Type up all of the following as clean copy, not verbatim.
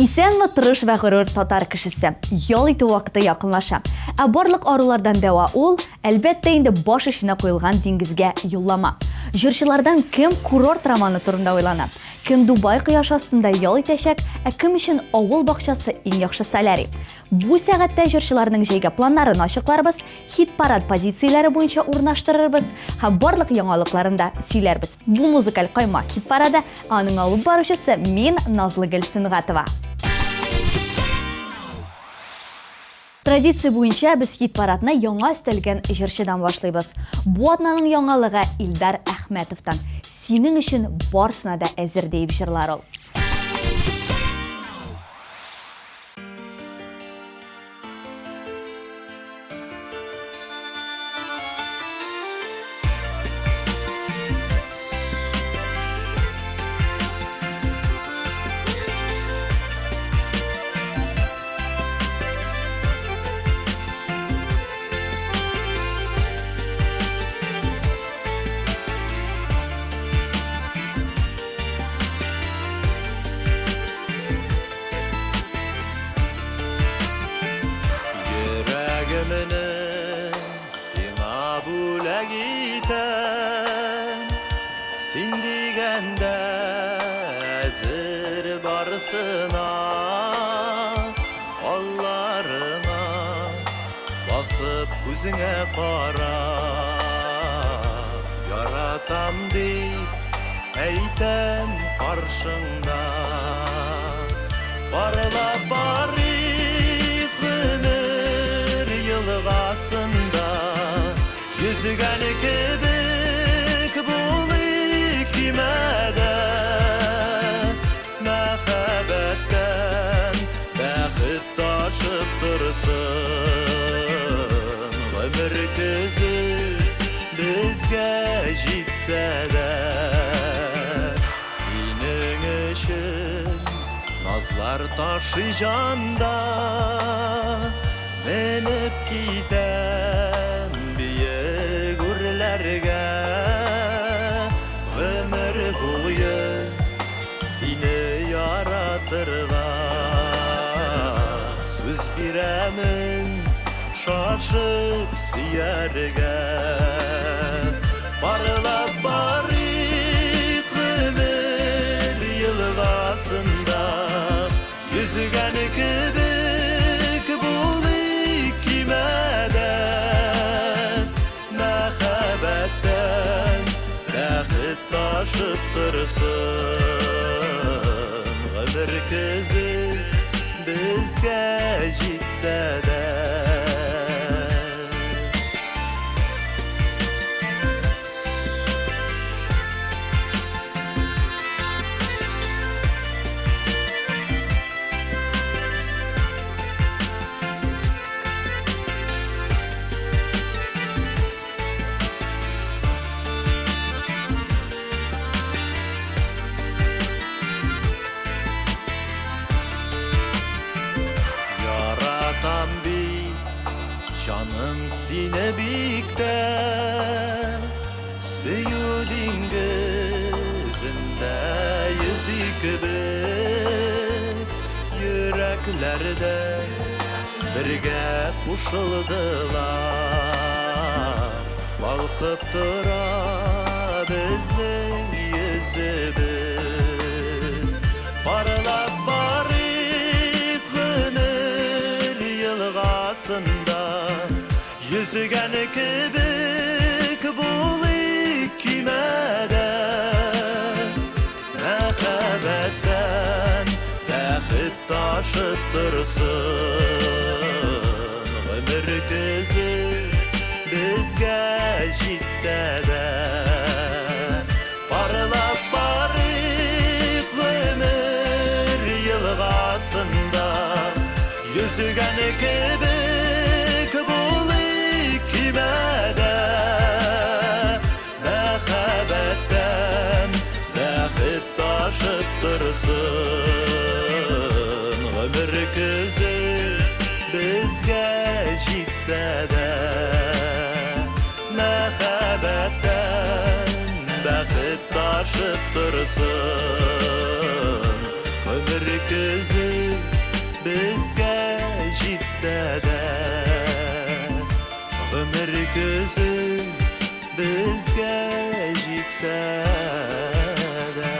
Исәнме тырыш вә ғұрыр татар кішісі, ял иту вақыты якынлаша. Барлык арулардан дәва ул, әлбәттә инде баш эшенә куелган диңгезгә юллама. Җырчылардан кем курорт романы турында уйлана, кем Дубай кояш астында ял итәчәк, кем өчен авыл бакчасы иң яхшы солярий. Бу сәгатьтә җырчыларның җәйгә планнарын ачыкларбыз, хит-парад позицияләре буенча урнаштырырбыз һәм барлык яңалыкларын да сөйләрбез. Бу музыкаль каймак хит-парады, аның алып баручысы мин, Назлыгөл Сөнгатова. Традиция буенча без хит-парадны яңа өстәлгән җырчыдан башлыйбыз. Бу атнаның яңалыгы Илдар Әхмәтовтан. Синең өчен барсына да әзер дип җырлар ул. Син дигәндә әзер барысына, алларына басып күзеңә кара. Яратам дип әйтәм каршыңда, барлап барыйк гомер елгасында, йөзгән кебек булыйк кимәдә. Мәхәббәттән бәхет ташып торсын, гомер көзе безгә җитсә дә. Синең өчен назлар ташый җанда, менеп китәм биек үрләргә. Гомер буе сине яратырга, сүз бирәмен шашып сөяргә. Барлап барыйк гомер елгасында, йөзгән кебек булыйк кимәдә. Мәхәббәттән бәхет ташып торсын, гомер көзе безгә җитсә дә. Яратам бик, җаным сине биктән, сөю диңгезендә йөзик без. Йөрәкләрдә бергә кушылдылар, балкып тора безнең йөзебез. Барлап барыйк гомер елгасында, йөзгән кебек булыйк кимәдә. Мәхәббәттән бәхет ташып торсын, гомер көзе безгә җитсә дә. Барлап барыйк гомер елгасында, йөзгән кебек булыйк кимәдә. Мәхәббәттән бәхет ташып торсын, гомер көзе безгә җитсә җитсә дә, мәхәббәттән бәхет ташып торсын. Ömür gözü bizge jitse de, ömür gözü bizge jitse de.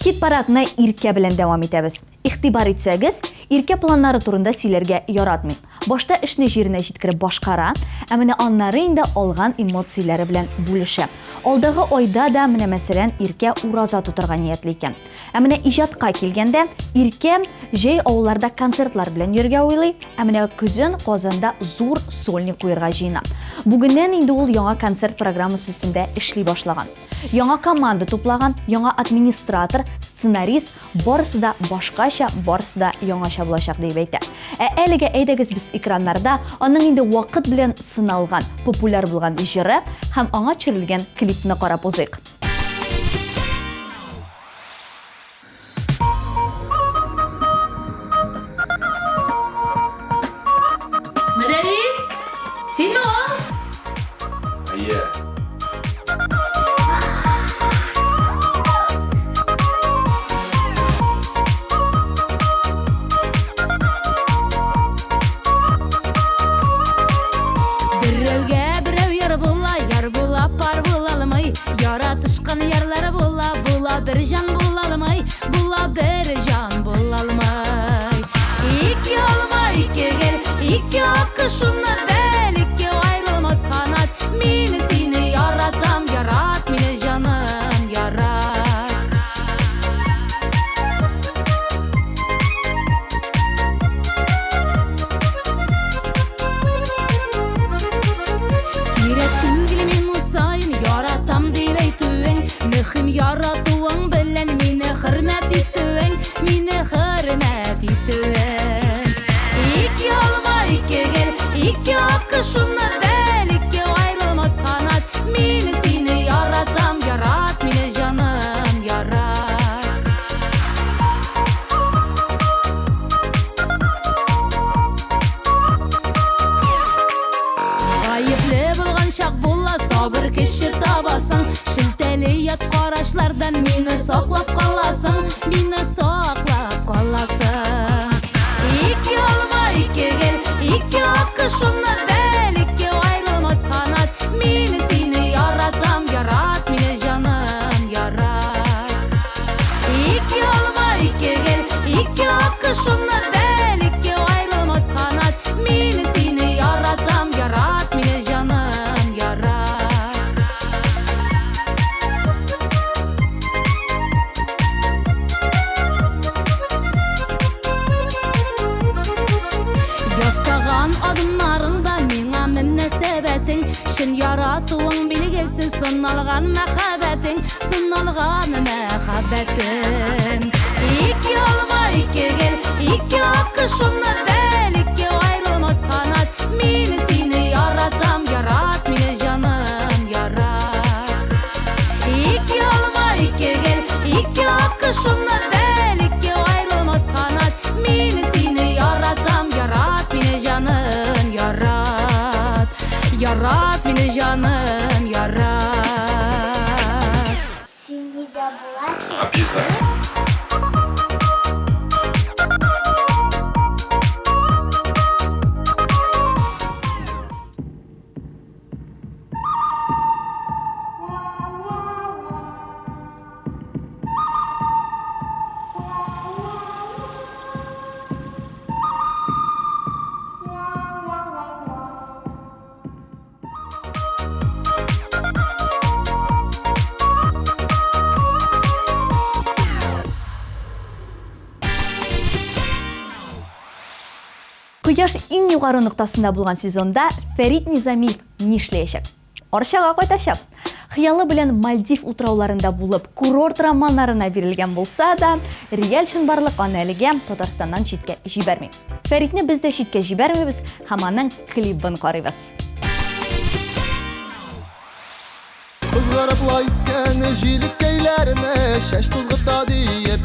Hit paradına irke bilen devam etəbiz. İxtibar etsəgiz, irke planları turunda сөйләргә яратмыйм. Башта эшне җиренә җиткереп башкара, ә менә аннары инде алган эмоцияләре белән бүлешә. Алдагы айда да менә мәсәлән иркә ураза тутырга ниятле икән. Ә менә иҗатка килгәндә иркә җәй авылларда концертлар белән йөргә уйлый, ә менә көзен Казанда зур сольник куярга җыена. Бүгеннән инде ул яңа концерт программасы өстендә эшли башлаган. Яңа команда туплаган, яңа администратор, сценарист, барысы да башкача, барысы да яңаша булачак дип әйтә. Әлегә әйдәгез без экраннарда аның инде вакыт белән сыналган, популяр булган җыры һәм аңа төшерелгән клипны карап узыйк. Müderris, sen o? Hayır. Bir can bulalımay, bir can bulalımay. İki olma, iki gel, iki akışımla bel, iki ayrılmaz kanat. Mini seni yaratam, yarat mini canım, yarat. Kirek tügülümün musayın, yaratam deyveytüün, mühim yaratuğun bilen mini hürmet etüün, mini hürmet etüün. İki olma, iki gel, iki akışımla bel, iki ayrılmaz kanat. Mini seni yaratam, yarat mini canım, yarat. Ayıplı bulgan şak bulla, sabır kişi tabasın. Şilteli yat qarashlardan meni saqlab qolasın, meni saqlab qolasın. İki olma, iki gel, iki akışımla bel, iki ayrılmaz kanat. Meni seni yaratam, yarat meni canım, yarat. İki olma, iki gel, iki akışımla bel, iki ayrılmaz kanat. Meni seni yaratam, yarat meni canım, yarat. Yastаған adımlarında mena münəsəbətin, şin yaratığın bilgisi sınalğan məxəbətin, sınalğan məxəbətin. İki olma, iki gel, iki akışımla bel, iki ayrılmaz kanat. Meni seni yaratam, yarat meni canım, yarat. İki olma, iki gel, iki akışımla bel, iki ayrılmaz kanat. Meni seni yaratam, yarat meni canım, yarat. Yarat meni canım, yarat. Şimdi de bulasın. Обязательно. Кояш иң югары ноктасында булган сезонда Фәрит Низамиев нишләячәк? Арчага кайтачак. Хыялы белән Мальдив утрауларында булып, курорт романнарына бирелгән булса да, реаль чынбарлык аны әлегә Татарстаннан читкә җибәрми. Фәритне без дә читкә җибәрмибез, һәм аның клибын карыйбыз. Kızlarıp laysken jilik keylerine şeş tuzgıta diye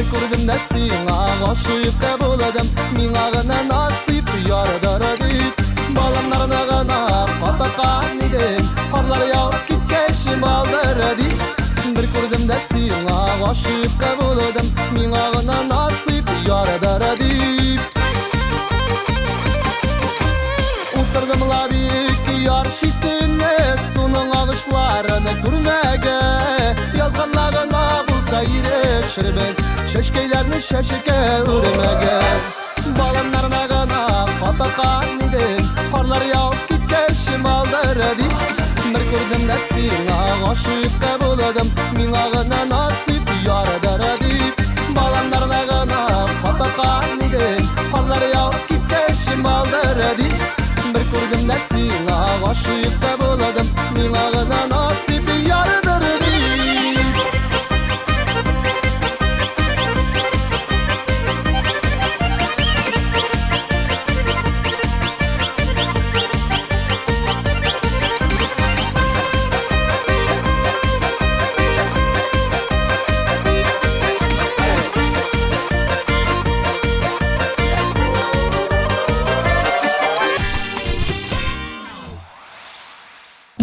Bir kurdum da sina aşık kabuladım Mina gana nasip yaradara deyip Balamlarına gana papakan idim Karlar yağıp gitkeşim aldara deyip Bir kurdum da sina aşık kabuladım Mina gana nasip yaradara deyip Oturdum la büyük yar şiddine Sunun ağışlarını gürmege Yazganlarına bulsa ireşir biz Şeşkeylerini şeşike üremege Balanlarına gana papakan idim Karlar yağıp gitkeşim aldır edip Bir kurdum da sina aşık kabuladım Mina gana nasip yaradar edip Balanlarına gana papakan idim Karlar yağıp gitkeşim aldır edip Bir kurdum da sina aşık kabuladım Mina gana nasip yaradar edip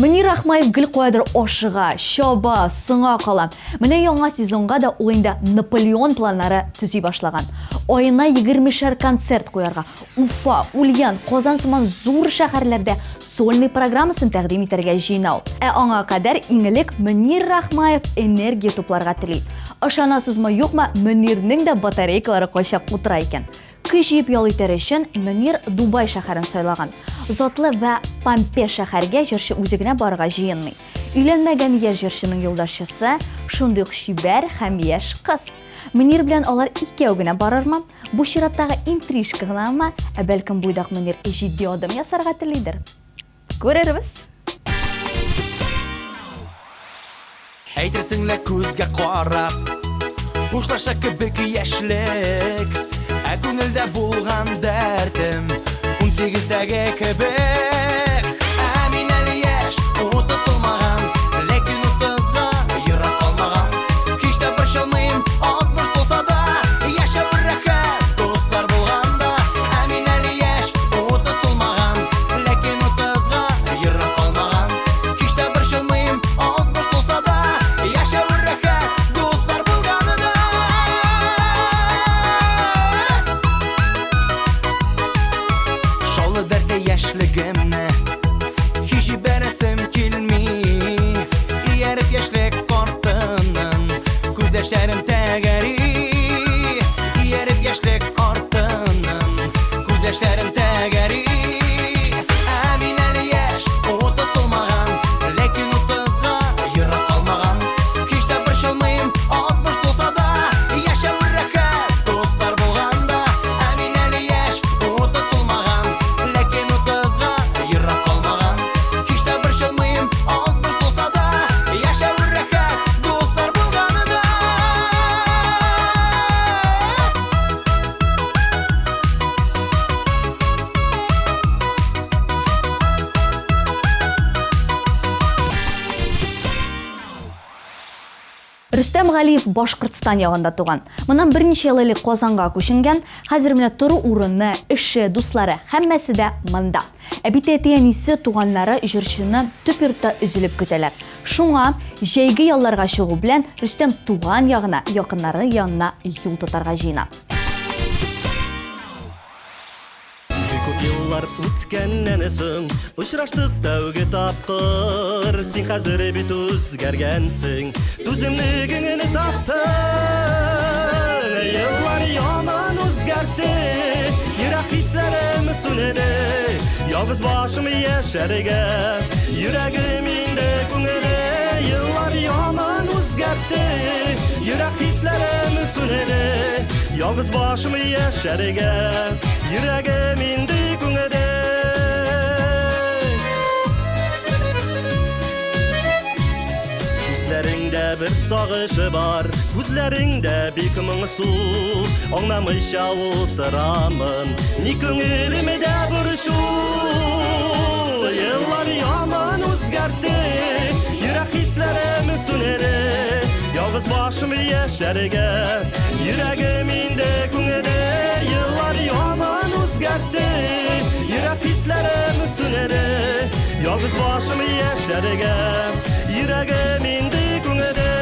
Мөнир Ахмаев гел куядыр ашыга, шаба, сыңа кала. Менә яңа сезонга да ул инде Наполеон планнары төзи башлаган. Айына 20 концерт куярга Уфа, Ульян, Казан сыман зур шәһәрләрдә сольный программасын тәкъдим итәргә җыйнау. Аңа кадәр иңелек Мөнир Ахмаев энергия тупларга тели. Ышанасызмы, юкмы, Мөнирнең дә батарейкалары кайчак утыра икән. Күҗип ял итәр өчен Мөнир Дубай шәһәрен сайлаган. Затлы ва Помпей шәһәргә җырчы үзе генә барырга җыенмый. Өйләнмәгән яшь җырчының юлдашчысы шундый ук чибәр һәм яшь кыз. Мөнир белән алар икәү генә барырмы? Бу чираттагы интрижка гынамы? Бәлкем буйдак Мөнир җитди адым ясарга телидер. Күрербез. Әйтерсеңлә күзгә карап Хушлаша кебек яшьлек Күңелдә булган дәртем 18дәге кебек Мин әле яшь, утылмаган Ләкин 30га ерак калмаган Һич тә борчылмыйм, 60 булса да Яшәп рәхәт, дуслар булганда Мин әле яшь, утылмаган Ләкин 30га ерак калмаган Һич тә борчылмыйм, 60 булса да Яшәп рәхәт, дуслар булганда Шалы дәртә яшьлегемне Һич җибәрәсем килми Ияреп яшьлек картының Күз яшьләрем тәгәри Ияреп яшьлек картының Күз яшьләрем тәгәри Мин әле яшь, утылмаган Ләкин 30га ерак калмаган Һич тә борчылмыйм, 60 булса да Яшәп рәхәт, дуслар булганда Мин әле яшь, утылмаган Ләкин 30га ерак калмаган Һич тә борчылмыйм, 60 булса да Яшәп рәхәт, дуслар булганда Рөстәм Галиев Башкортстан ягында туган. Моннан берничә ел элек Казанга күченгән. Хәзер менә туры урыны, эше, дуслары һәммәсе дә монда. Бит әтиәнисе туганнары җырчыны төп йортта üzülеп көтәләр. Шуңа җәйге ялларга чыгу белән Рөстәм туган ягына, якыннары янына юл тотарга җыена. Күп еллар үткәннән соң очраштык тәүге тапкыр Син хәзер бит үзгәргәнсең түземлегеңне таптың Еллар яман үзгәртте Йөрәк хисләрем сүнәде Ялгыз башым яшәргә Йөрәгем инде күңеле Еллар яман үзгәртте Йөрәк хисләрем сүнәде Ялгыз башым яшәргә Йөрәгем инде күңеле Күзләреңдә бер сагышы бар Күзләреңдә бик моңсу Аңламыйча утырамын Ни күңелемдә борчу Еллар яман үзгәртте Йөрәк хисләрем сүнәде Ялгыз башым яшәргә Yüreğim indi güngede yıllar yaman özgerdi Yürek hislerim süneri Yalnız başımı yaşarıgam Yüreğim indi güngede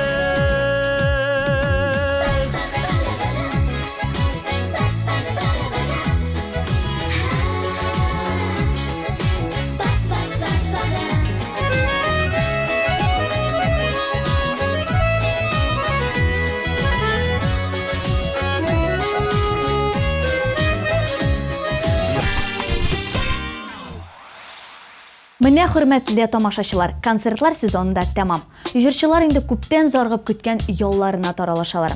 Менә хөрмәтле тамашачылар, концертлар сезонында тәмам. Җырчылар инде күптән заргып көткән ялларына таралышалар.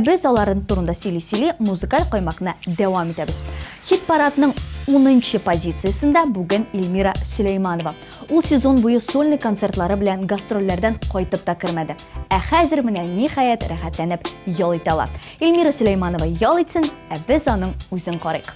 Без аларын турында сөйли-сөйли музыкаль каймакны дәвам итәбез. Хит парадның 10-нчы позициясендә бүген Эльмира Сөләйманова. Ул сезон буе сольный концертлары белән гастрольләрдән кайтып та кермәде. Хәзер менә ниһаять рәхәтләнеп ял итә ала. Эльмира Сөләйманова ял итсен, без аның үзен карыйк.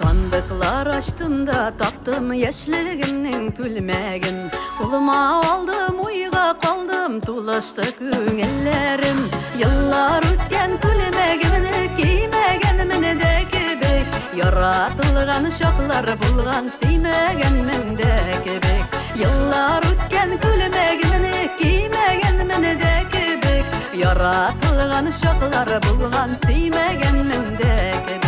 Sandıklar açtım da taktım yaşlığımın külmegin Kuluma aldım uyga kaldım tulaştı küngillerim Yıllar ötken külmegimini giymegenimin de kebek Yaratılgan şaklar bulgan süymegenimin de kebek Yıllar ötken külmegimini giymegenimin de kebek Yaratılgan şaklar bulgan süymegenimin de kebek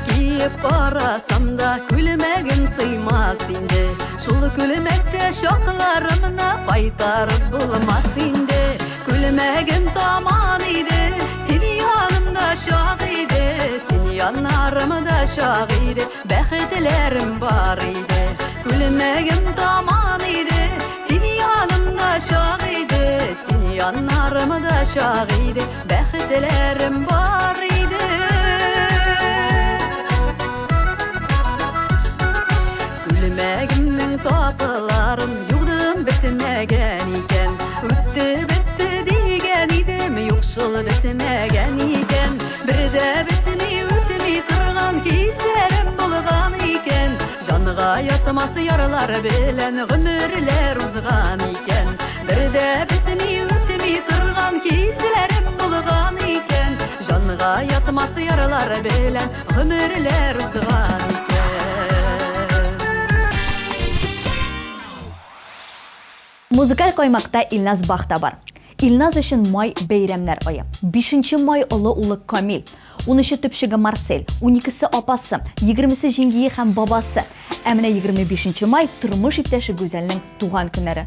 Kiyip barasam da külmegim sıymas indi Şul külmekte şoklarımna kaytarıp bulmaz indi Külmegim taman idi, seni yanımda şak idi Seni yanlarımda şak idi, bəxtlerim var idi Külmegim taman idi, seni yanımda şak idi Seni yanlarımda şak idi, bəxtlerim var idi Külmegimnin tatılarım yugdum bitmegen iken Üttü bitti digen idim yoksul bitmegen iken Bir de bitini ütmi kırgan kiserim bulgan iken Canıga yatması yaralar bilen ömürler uzgan iken Bir de bitini ütmi kırgan kiserim bulgan iken Canıga yatması yaralar bilen ömürler uzgan iken Музыкаль каймакта Илназ Бах та бар. Илназ өчен май бәйрәмнәр ае. 5 май улы улы Камил, 13 төпчеге Марсель, 12 апасы, 20 җиңгие һәм бабасы. Менә 25 май тормыш иптәше Гүзәлнең туган көннәре.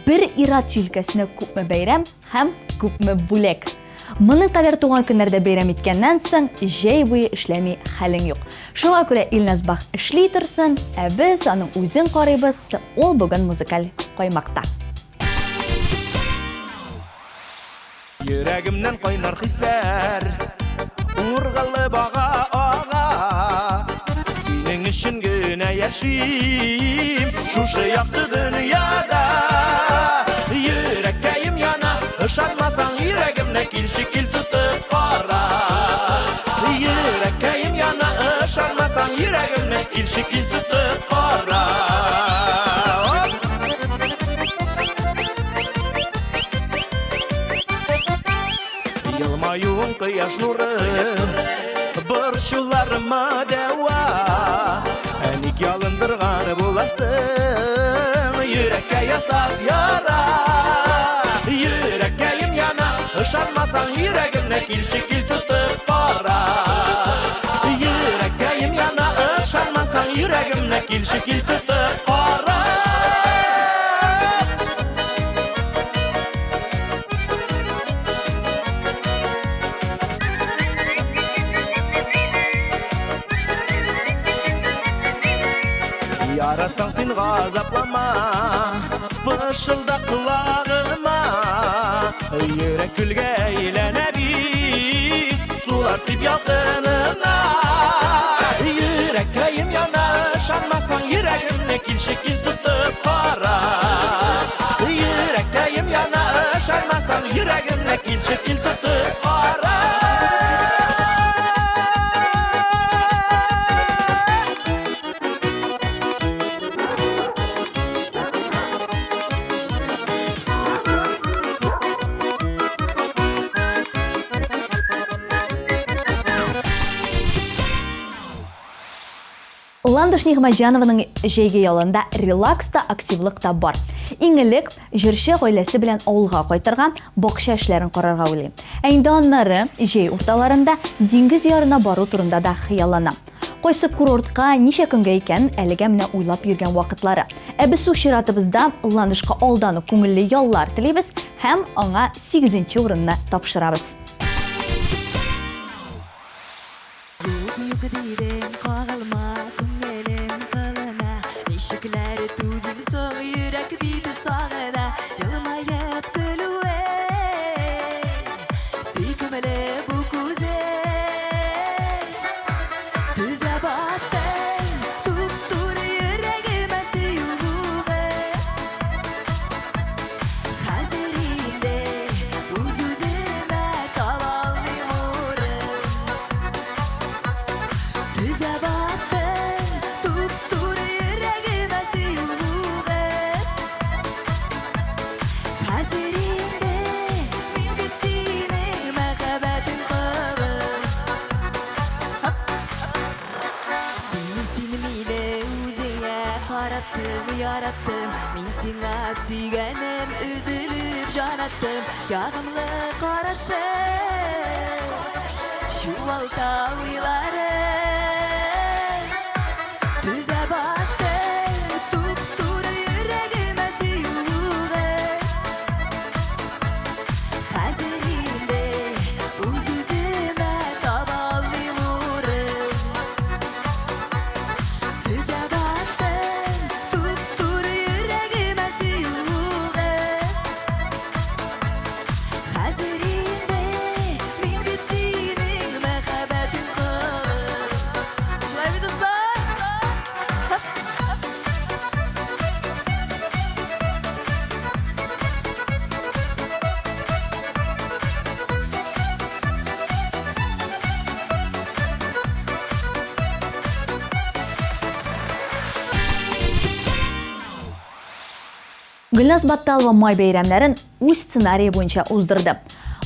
Бер ират җилкәсенә күпме бәйрәм һәм күпме бүләк. Моның кадәр туган көннәрдә бәйрәм иткәннән соң җәй буе эшләми хәлең юк. Шуңа күрә Илназ Бах эшли торсын, без аның үзен карыйбыз. Ул бүген музыкаль каймакта. Yüreğimden kaynar hisler Uğurgalı bağa ağa Senin için güne yaşayayım Şuşu yaktı dünyada Yüreğim yana Işanmasan yüreğimle kil şekil tutup kara Yüreğim yana Işanmasan yüreğimle kil şekil tutup kara Yılmayun kıyaş nuru Burçularıma deva Enik yalındırgan bulasın Yürekke yasak yara Yürekkeyim yana Işanmasan yüreğimle kil şekil tutup para Yürekkeyim yana Işanmasan yüreğimle kil şekil tutup para Yaratsan sen gazaplama Pışılda kulağıma Yürek külge eylene bir Sular sip yakınına Yüreğim yana Şanmasan yüreğimle kil şekil tutup para Yüreğim yana Şanmasan yüreğimle kil şekil tutup para Ландыш Нигмаҗановның җәйге ялында релакс та активлык та бар. Иң элек җырчы гаиләсе белән авылга кайтырга, бакча эшләрен карарга уйлый. Инде аннары җәй урталарында диңгез ярына бару турында да хыяллана. Кайсы курортка ничә көнгә икән әлегә менә уйлап йөргән вакытлары. Без үз чиратыбызда Ландышка алдан ук күңелле яллар телибез һәм аңа 8нче урынны тапшырабыз. Yarattım, min sina süygenim, üzülüp janattım, yağımlı karışım, şu alta uylarım, düze battım, tuttur yüreğime suyuğum, hazırinde uz-üzüme taballım uğrum, düze Гөлназ Батталова май бәйрәмнәрен үз сценарий буенча уздырды.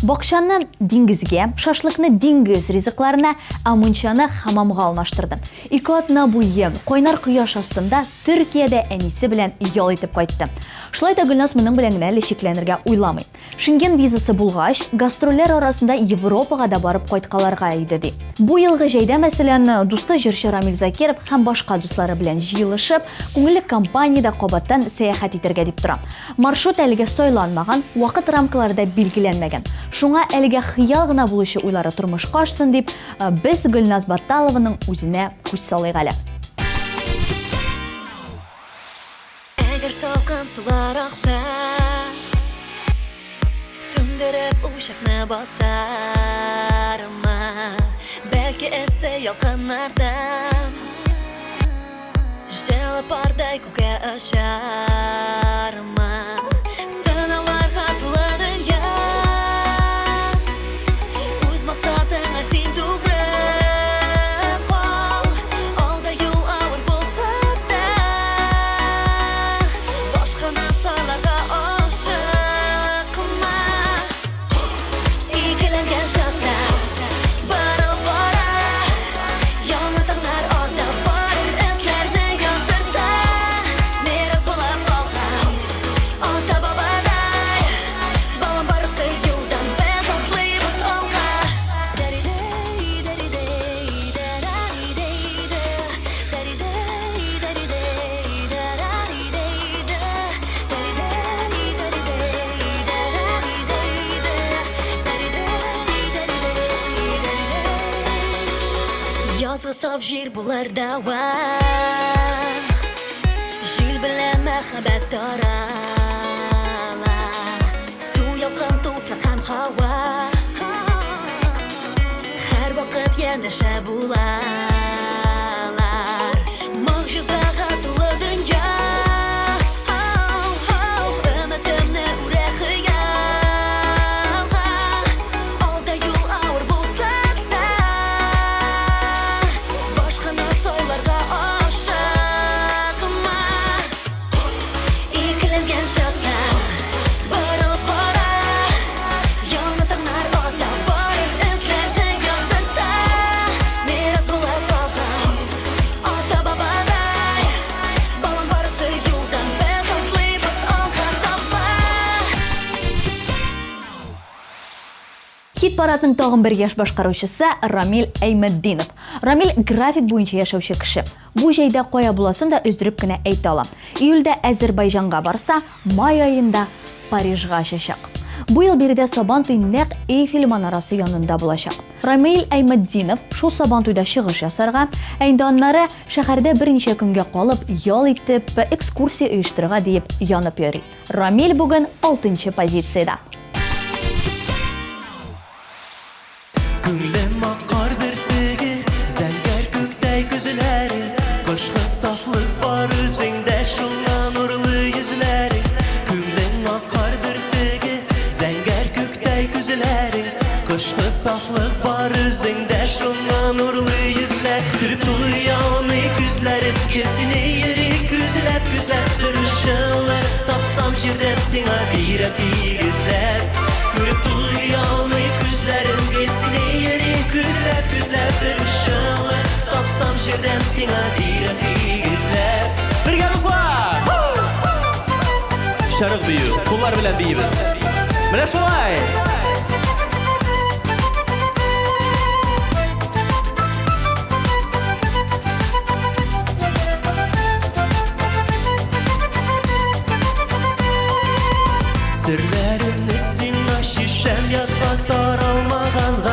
Бакчаны диңгезгә, шашлыкны диңгез ризыкларына, ә мунчаны хамамга алмаштырды. 2 атна буе кайнар кояш астында Төркиядә әнисе белән ял итеп кайтты. Шулай да Гөлназ моның белән генә әле шикләнергә уйламый. Шенген визасы булгач, гастрольләр арасында Европага да барып кайткаларга иде ди. Бу елгы җәйдә мәсәлән, дусты җырчы Рамил Закиров һәм башка дуслары белән җыелышып, күңелле компаниядә кабаттан сәяхәт итәргә дип тора. Маршрут әлегә сайланмаган, вакыт рамкалары да билгеләнмәгән. Шуңа әлегә хыял гына булучы уйлары тормышка ашсын дип, без Гөлназ Батталованың үзенә күз салыйк әле. Әгәр салкын сулар акса, сүндереп ушакны басарма, бәлки эссе ялкыннардан, җылы пардай күккә очарма, сынауларга тулы дөнья. Сав җир булыр дәвам, җил белән мәхәббәт тарала, су ялкын туфрак һәм һава, һәр вакыт янәшә булалар, могҗизага тулы дөнья. Өмөтемне үрә хыялга, алда юл авыр булса да, Хит-парадның тагын бер яшь башкаручысы Рамил Әймәтдинов. Рамил график буенча яшәүче кеше. Бу җәйдә кая буласын да өздереп кенә әйтә алам. Июльдә Азәрбайҗанга барса, май аенда Парижга чачак. Бу ел биредә Сабантуй нәкъ Эйфель манарасы янында булачак. Рамил Әймәтдинов шул Сабантуйда чыгыш ясарга, инде аннары шәһәрдә берничә көнгә калып, ял итеп, экскурсия оештырырга дип янып йөри. Рамил бүген 6нчы позициядә. Күңлем акар бертеге, зәңгәр күктәй күзләрең, кышкы сафлык бар үзеңдә шуңа нурлы йөзләрең. Күңлем акар бертеге, зәңгәр күктәй күзләрең, кышкы сафлык бар үзеңдә шуңа нурлы йөзләр. Күреп туя алмый күзләрем, кесене йөрик күзләп торышчылар, тапсам җирдән сиңа бирәм тигезләп. Күреп туя алмый күзләрем, кесене йөрик күзләп торышчылар, тапсам җирдән сиңа бирәм тигезләп. Бергә дуслар! Шәрык бию, куллар белән биебез. Менә шулай! Серләремне сиңа шишәм ятка таралмаганга,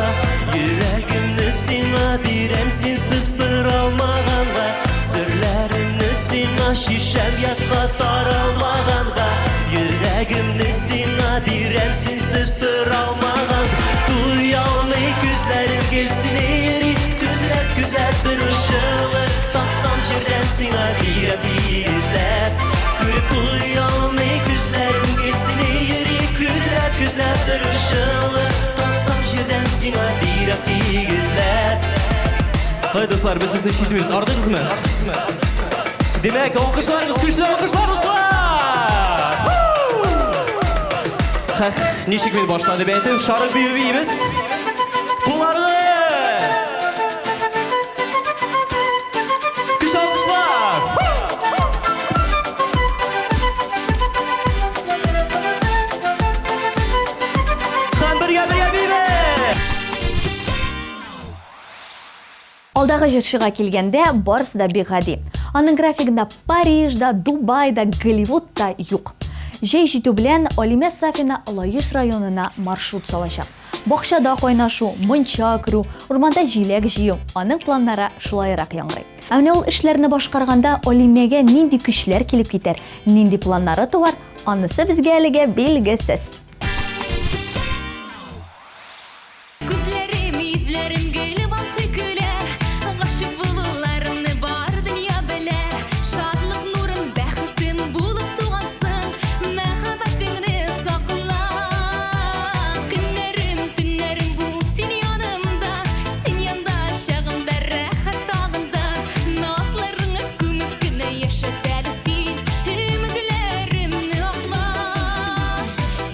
йөрәгемне сиңа бирәм синсез тыралмаганга. Серләремне сиңа шишәм ятка таралмаганга, йөрәгемне сиңа бирәм синсез тыралмаганга. Туя алмый күзләрем, кесене йөрик күзләп торышчылар, тапсам җирдән сиңа бирәм тигезләп. Күреп туя алмый күзләрем, кесене йөрик күзләп торышчылар, тапсам җирдән сиңа бирәм тигезләп. Хәй дуслар, без сезне ишетәбез, ардыгызмы? Димәк, алкышларыгыз, көчле алкышлар дуслар! Хәх, ничек мин башлады бәйтем, шарык бию биебез. Кулларыгыз! Көчле алкышлар! Алдагы җырчыга килгәндә барысы да бик гади. Аның графигында Парижда, Дубайда, Голливудта юк. Җәй җитү белән Алимә Сафина Лаеш районына маршрут салачак. Бакчада кайнашу, монча керү, урманда җиләк җыю. Аның планнары шулайрак яңгырый. Ә менә ул эшләрне башкарганда Алимәгә нинди көчләр килеп китәр, нинди планнары туар, анысы безгә әлегә билгесез. Күзләрем, йөзләрем гөле балкый көлә, гашык булуларымны бар дөнья белә. Шатлык нурын, бәхетем булып тугансың, мәхәббәтеңне сакла. Көннәрем, төннәрем бул син янымда, син янда чагымда рәхәт тагында. Назларыңны күмеп кенә яшәт әле син, өметләремне акла.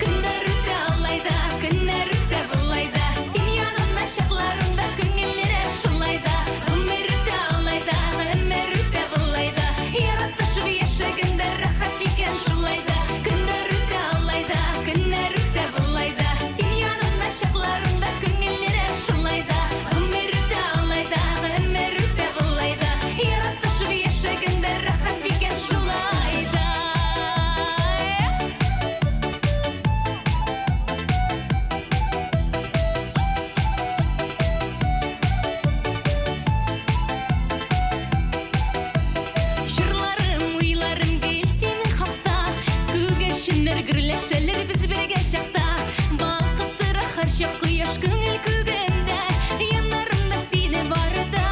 Көннәр үтә алайда, көннәр үтә булайда, син янымда чакларымда күңелләр шулайда. Гомер үтә алайда, гомер үтә булайда, яратышып яшәгәндә рәхәт икән шулайда. Көннәр үтә алайда, көннәр үтә булайда, син янымда чакларымда күңелләр шулайда. Гомер үтә алайда, гомер үтә булайда, яратышып яшәгәндә рәхәт икән шулайда. Жырларым, уйларым гел синең хакта, күгәрченнәр гөрләшәләр без бергә чакта. Балкып тора һәр чак кояш күңел күгәндә, яннарымда сине барда.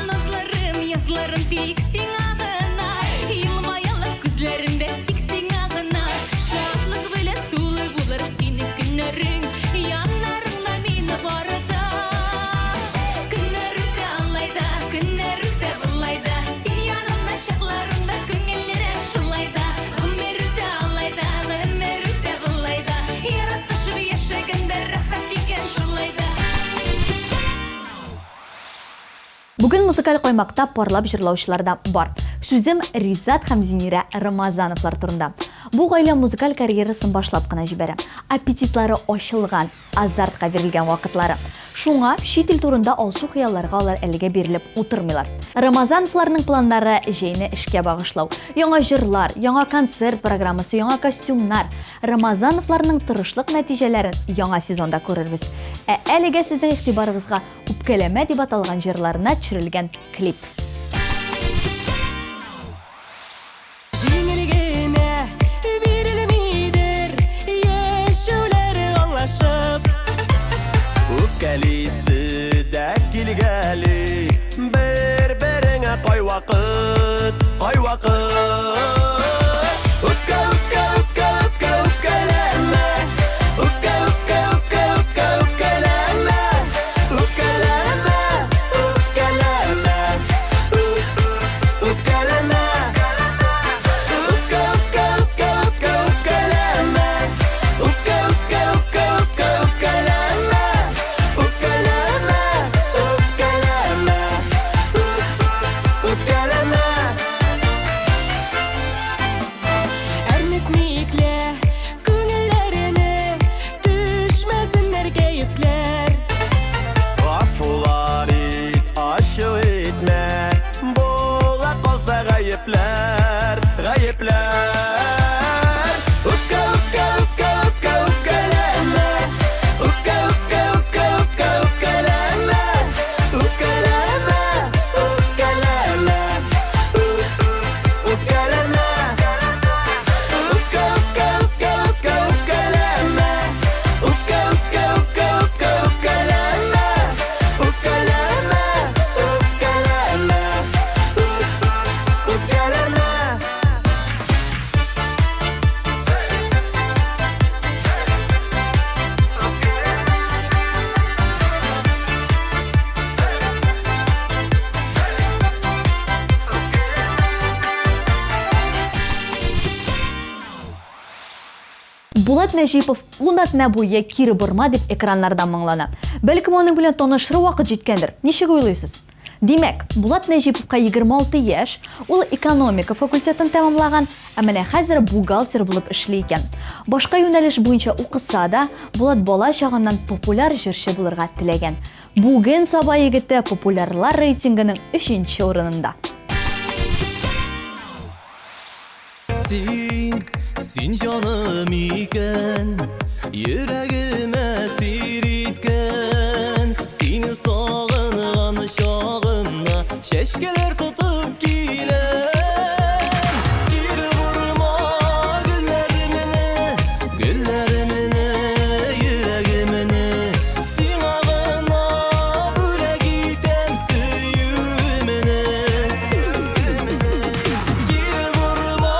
Назларым, язларым тик сиңа гына, елмаялар күзләремдә тик сиңа гына. Шатлык белән тулы булыр синең көннәрең, яннарымда мине барда. Көннәр үтә алайда, көннәр үтә булайда, син янымда чакларымда күңелләр шулайда. Гомер үтә алайда, гомер үтә булайда, яратышып яшәгәндә рәхәт икән шулайда. Бүген музыкаль каймакта парлап җырлаучылар да бар. Сүзем Ризат һәм Зинира Рамазановлар турында. Бу гаилә музыкаль карьерасын башлап кына җибәрә. Аппетитлары ачылган, азартка бирелгән вакытлары. Шуңа чит ил турында алсу хыялларга алар әлегә бирелеп утырмыйлар. Рамазановларның планнары җәйне эшкә багышлау. Яңа җырлар, яңа концерт программасы, яңа костюмнар. Рамазановларның тырышлык нәтиҗәләрен яңа сезонда күрербез. Әлегә сезнең игътибарыгызга үпкәләмә дип аталган җырларына төшерелгән клип. Үпкәлисе дә килгәли, бер-береңә кай вакыт, кай вакыт. Үпкә, үпкә, үпкә, үпкә, үпкәләмә. Үпкә, үпкә, үпкә, үпкә, үпкәләмә. Үпкәләмә, үпкәләмә. Үпкәләмә. Үпкә, үпкә, үпкә, үпкә, үпкәләмә. Үпкә, үпкә, үпкә, үпкә, үпкәләмә. Булат Нәҗипов унатна буе кире борма дип экраннардан моңлана. Бәлкем аның белән танышырга вакыт җиткәндер. Ничек уйлыйсыз? Димәк, Булат Нәҗиповка 26 яшь, ул экономика факультетын тәмамлаган, ә менә хәзер бухгалтер булып эшли икән. Башка юнәлеш буенча укыса да, Булат бала чагыннан популяр җырчы булырга теләгән. Бүген Саба егете популярлар рейтингының 3нче урынында. Син җаным икән, йөрәгемә сир иткән. Сине сагынган чагымда чәчкәләр тотып киләм. Кире вурма гөлләремне, гөлләремне, йөрәгемне. Сиңа гына бүләк итәм сөюемне. Кире вурма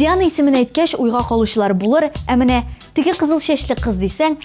Диана исемен әйткәч уйга калучылар булыр, ә менә теге кызыл чәчле кыз дисәң,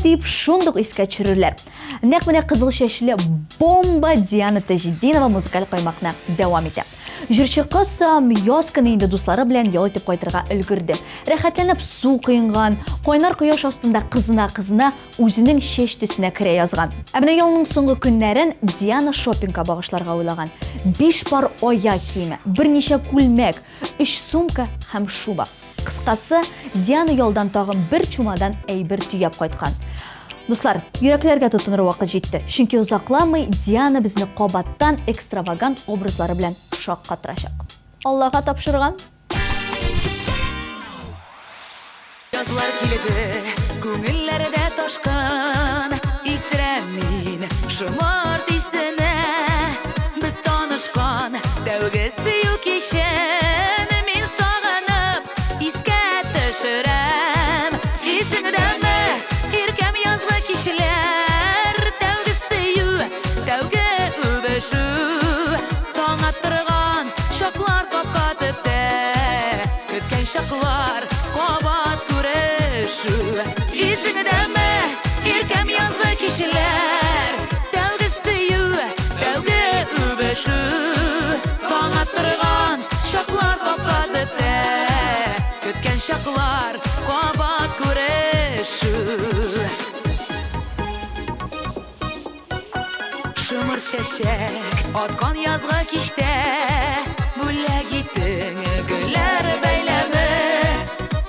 Дип шундук искә төшерерләр. Нәкъ менә кызыл чәчле бомба Диана Тажиддинова музыкаль каймакны дәвам итә. Җырчы кыз яз көне инде дуслары белән ял итеп кайтырга өлгерде. Рәхәтләнеп су кыйнган, кайнар кояш астында кызына үзенең чәч төсенә керә язган. Ә менә ялның соңгы көннәрен Диана шопингка багышларга уйлаган. 5 пар аяк киеме, берничә күлмәк, 3 сумка һәм шуба. Кыскасы, Диана ялдан тагын бер чумадан әйбер төяп кайткан. Дуслар, йөрәкләргә тотыныр вакыт җитте. Чөнки узакламый Диана безне кабаттан экстравагант образлары белән шаккатырачак. Аллага тапшырган. Язлар килде, күңелләрдә ташкан, исрәмин, шомарт исенә. Без танышкан, тәүге сөю кичен, мин сагынып, искә төшерәм. Исеңдәме, иркәм язгы кичләр, тәүге сөю, тәүге үбешү. Таң аттырган, шаклар капка төптә, көткән шаклар, кабат күрешү. Исеңдәме, иркәм язгы кичләр, тәүге сөю, тәүге үбешү. Таң аттырган, шаклар капка төптә, көткән шаклар, кабат күрешү. Шымыр чәчәк, аткан язгы кичтә, бүләк иттең гөлләр бәйләме.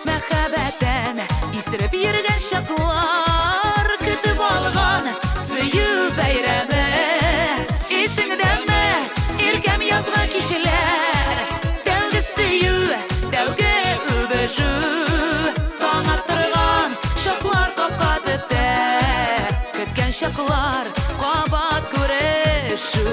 Мәхәббәтән исереп йөргән шаклар, көтеп алган сөю бәйрәме. Исеңдәме, иркәм язгы кичләр, тәүге сөю, тәүге үбешү. Таң аттырган, шаклар капка төптә, көткән шаклар, кабат күрешү.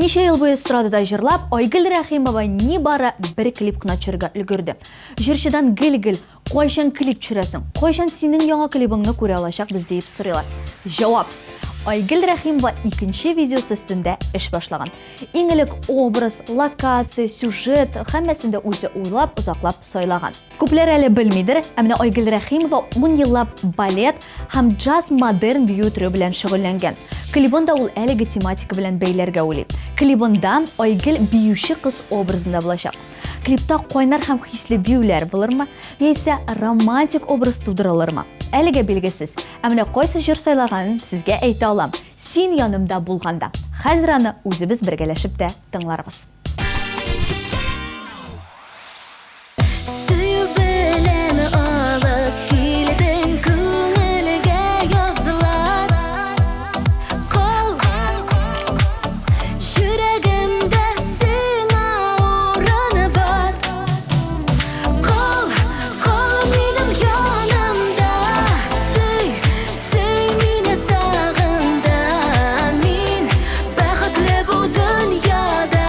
Ничә ел буе эстрадада җырлап, Айгөл Рәхимова нибары бер клип кына төшерергә өлгерде. Җырчыдан гел-гел, кайчан клип төшерәсең? Кайчан синең яңа клибыңны күрә алачакбыз дип сорыйлар. Җавап: Айгөл Рәхимова икенче видеосы өстендә эш башлаган. Иң элек образ, локация, сюжет һәммәсен дә үзе уйлап, узаклап сайлаган. Күпләр әле белмидер, ә менә Айгөл Рәхимова 10 еллап балет һәм джаз модерн бию төрү белән шөгыльләнгән. Клибында ул әлеге тематика белән бәйләргә уйлый. Клибында Айгөл биюче кыз образында булачак. Клипта кайнар һәм хисле биюләр булырмы, яисә романтик образ тудырылырмы? Әлегә билгесез. Ә менә кайсы җыр сайлаганын сезгә әйтә алам. Син янымда булганда. Хәзер аны үзебез бергәләшеп тә тыңларбыз. Сөю белән алып килдең күңелгә язлар. Кал йөрәгемдә сиңа урыны бар. Кал минем янымда, сөй мине тагында. Мин бәхетле бу дөньяда,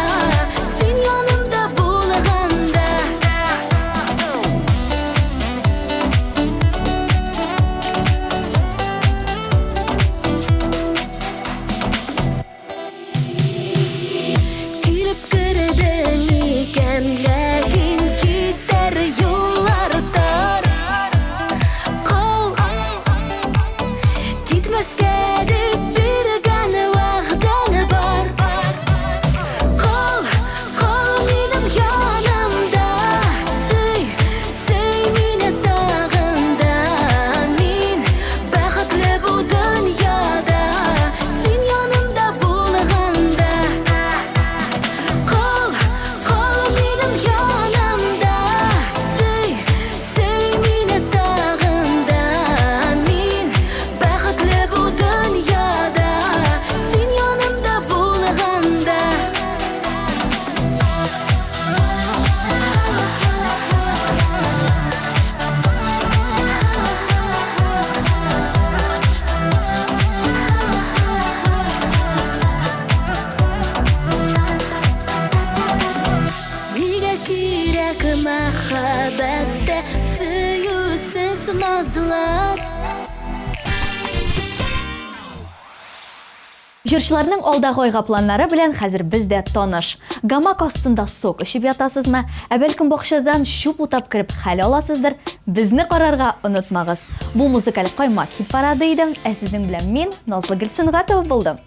Җырчыларның алдагы айга планнары белән хәзер без дә таныш. Гамак астында сок эчеп ятасызмы? Ә бәлкем бакчадан чүп утап кирип хәл аласыздыр? Безне карарга онытмагыз. Бу музыкаль каймак хит парады иде. Ә сезнең белән мин, Назлы Гөлсөнгатова булдым.